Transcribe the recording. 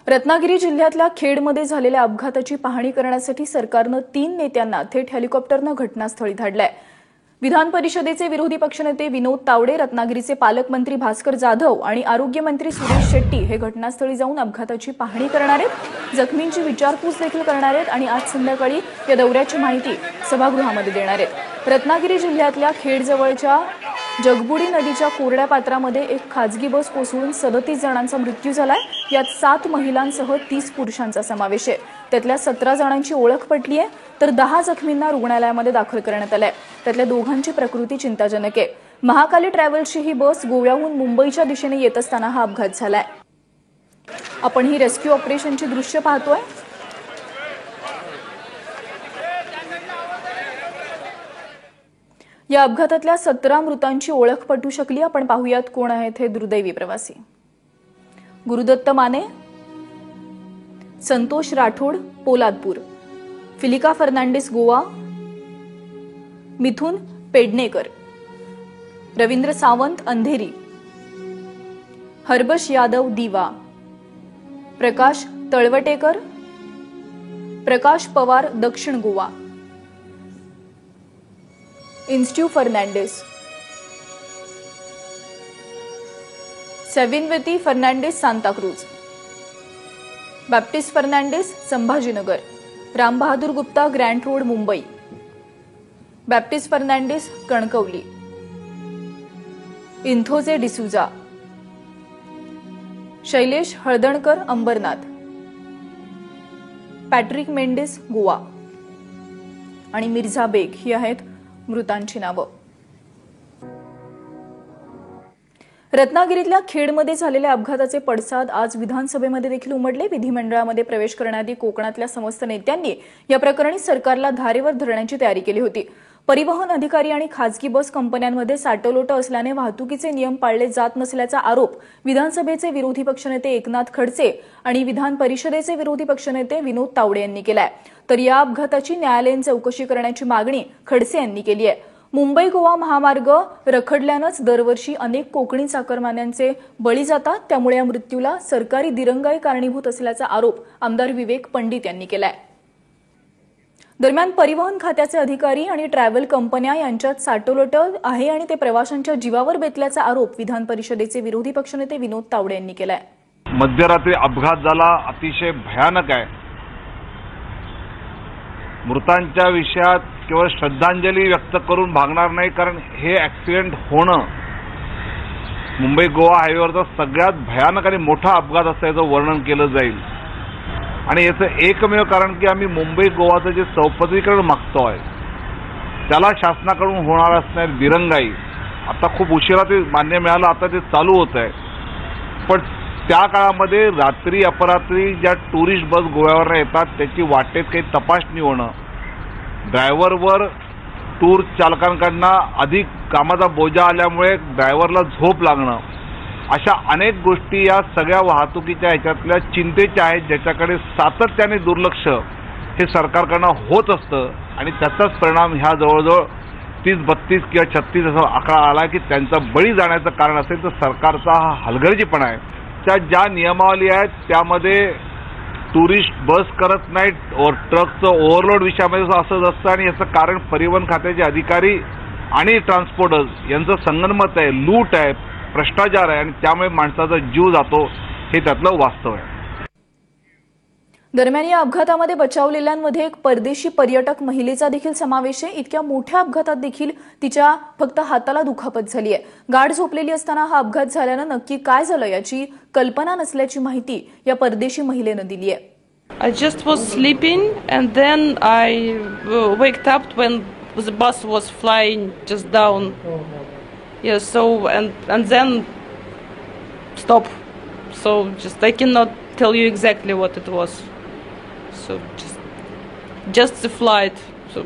रत्नागिरी जिल्ह्यातल्या खेडमध्ये झालेल्या अपघाताची पाहणी करण्यासाठी सरकारनं 3 नेत्यांना थेट हेलिकॉप्टरनं घटनास्थळी धाडलंय। विधान परिषदेचे विरोधी पक्षनेते विनोद तावडे, रत्नागिरीचे पालकमंत्री भास्कर जाधव आणि आरोग्यमंत्री सुरेश शेट्टी हे घटनास्थळी जाऊन अपघाताची पाहणी करणार आहेत, जखमींची विचारपूस देखील करणार आहेत आणि आज संध्याकाळी या दौऱ्याची माहिती सभागृहामध्ये देणार आहेत। रत्नागिरी जिल्ह्यातल्या खेडजवळच्या जगबुडी नदीच्या कोरड्या पात्रामध्ये एक खाजगी बस कोसळून 37 जणांचा मृत्यू झालाय। यात 7 महिलांसह 30 पुरुषांचा समावेश आहे। त्यातल्या 17 जणांची ओळख पटली आहे तर 10 जखमींना रुग्णालयामध्ये दाखल करण्यात आलंय। त्यातल्या दोघांची प्रकृती चिंताजनक आहे। महाकाली ट्रॅव्हल्सची ही बस गोव्याहून मुंबईच्या दिशेने येत असताना हा अपघात झालाय। आपण ही रेस्क्यू ऑपरेशनची दृश्य पाहतोय। या अपघातातल्या 17 मृतांची ओळख पटू शकली। आपण पाहूयात कोण आहेत हे दुर्दैवी प्रवासी। गुरुदत्त माने, संतोष राठोड पोलादपूर, फिलिका फर्नांडिस गोवा, मिथुन पेडणेकर, रवींद्र सावंत अंधेरी, हरबश यादव दिवा, प्रकाश तळवटेकर, प्रकाश पवार दक्षिण गोवा, इंस्ट्यू फर्नांडिस, सेविनवेती फर्नांडिस सांताक्रूज, बॅप्टिस्ट फर्नांडिस संभाजीनगर, राम बहादूर गुप्ता ग्रँट रोड मुंबई, बॅप्टिस्ट फर्नांडिस कणकवली, इंथोजे डिसूजा, शैलेश हळदणकर अंबरनाथ, पॅट्रिक मेंडिस गोवा आणि मिर्झा बेग ही आहेत मृतांची नावं। रत्नागिरीतल्या खेडमध्ये झालेल्या अपघाताचे पडसाद आज विधानसभेमध्ये देखील उमटले। विधिमंडळामध्ये प्रवेश करण्याआधी कोकणातल्या समस्त नेत्यांनी या प्रकरणी सरकारला धारेवर धरण्याची तयारी केली होती। परिवहन अधिकारी आणि खासगी बस कंपन्यांमध्ये साटलोटं असल्याने वाहतुकीचे नियम पाळले जात नसल्याचा आरोप विधानसभेचे विरोधी पक्षनेते एकनाथ खडसे आणि विधान परिषदेचे विरोधी पक्षनेते विनोद तावडे यांनी केलाय। तर या अपघाताची न्यायालयीन चौकशी करण्याची मागणी खडसे यांनी केली आहे। मुंबई गोवा महामार्ग रखडल्यानंच दरवर्षी अनेक कोकणी चाकरमान्यांचे बळी जातात, त्यामुळे या मृत्यूला सरकारी दिरंगाई कारणीभूत असल्याचा आरोप आमदार विवेक पंडित यांनी केलाय। दरम्यान परिवहन खात्याचे अधिकारी आणि ट्रॅव्हल कंपन्या यांच्यात साटलोटं आहे आणि ते प्रवाशांच्या जीवावर बेतल्याचा आरोप विधान परिषदेचे विरोधी पक्षनेते विनोद तावडे यांनी केलाय। मध्यरात्री अपघात झाला, अतिशय भयानक आहे। मृतांच्या विषयात केवळ श्रद्धांजली व्यक्त करून भागणार नाही, कारण हे ऍक्सिडेंट होणं मुंबई गोवा हायवेवरचा सगळ्यात भयानक आणि मोठा अपघात असल्याचं वर्णन केलं जाईल। आणि याचं एकमेव कारण की आम्ही मुंबई गोवाचं जे चौपदरीकरण मागतोय त्याला शासनाकडून होणार असणारी दिरंगाई आता खूप उशिरा ते मान्य मिळालं, आता ते चालू होत आहे। पण त्या काळामध्ये रात्री अपरात्री ज्या टुरिस्ट बस गोव्यावर येतात त्याची वाटेत काही तपासणी होणं, ड्रायव्हरवर टूर चालकांकडनं अधिक कामाचा बोजा आल्यामुळे ड्रायव्हरला झोप लागणं, अशा अनेक गोष्टी या सगळ्या वाहतुकीच्या ह्याच्यातल्या चिंतेच्या आहेत, ज्याच्याकडे सातत्याने दुर्लक्ष हे सरकारकडनं होत असतं आणि त्याचाच परिणाम ह्या जवळजवळ 30-32 किंवा 36 असा आकडा आला की त्यांचा बळी जाण्याचं कारण असेल तर सरकारचा हा हलगर्जीपणा आहे। त्या ज्या नियमावली आहेत त्यामध्ये टुरिस्ट बस करत नाहीत, ट्रकचं ओव्हरलोड विषयामध्ये असंच असतं आणि याचं कारण परिवहन खात्याचे अधिकारी आणि ट्रान्सपोर्टर्स यांचं संगनमत आहे, लूट आहे, भ्रष्टाचार आहे आणि त्यामुळे माणसाचा जीव जातो, हे त्यातलं वास्तव आहे। दरम्यान या अपघातामध्ये बचावलेल्यांमध्ये एक परदेशी पर्यटक महिलेचा देखील समावेश आहे। इतक्या मोठ्या अपघातात देखील तिच्या फक्त हाताला दुखापत झाली आहे। गाढ झोपलेली असताना हा अपघात झाल्यानं नक्की काय झालं याची कल्पना नसल्याची माहिती या परदेशी महिलेनं दिली आहे। I just was sleeping and then I waked up when the bus was flying just down. Yeah, so and then stop. So just I cannot tell you exactly what it was. So just the flight. So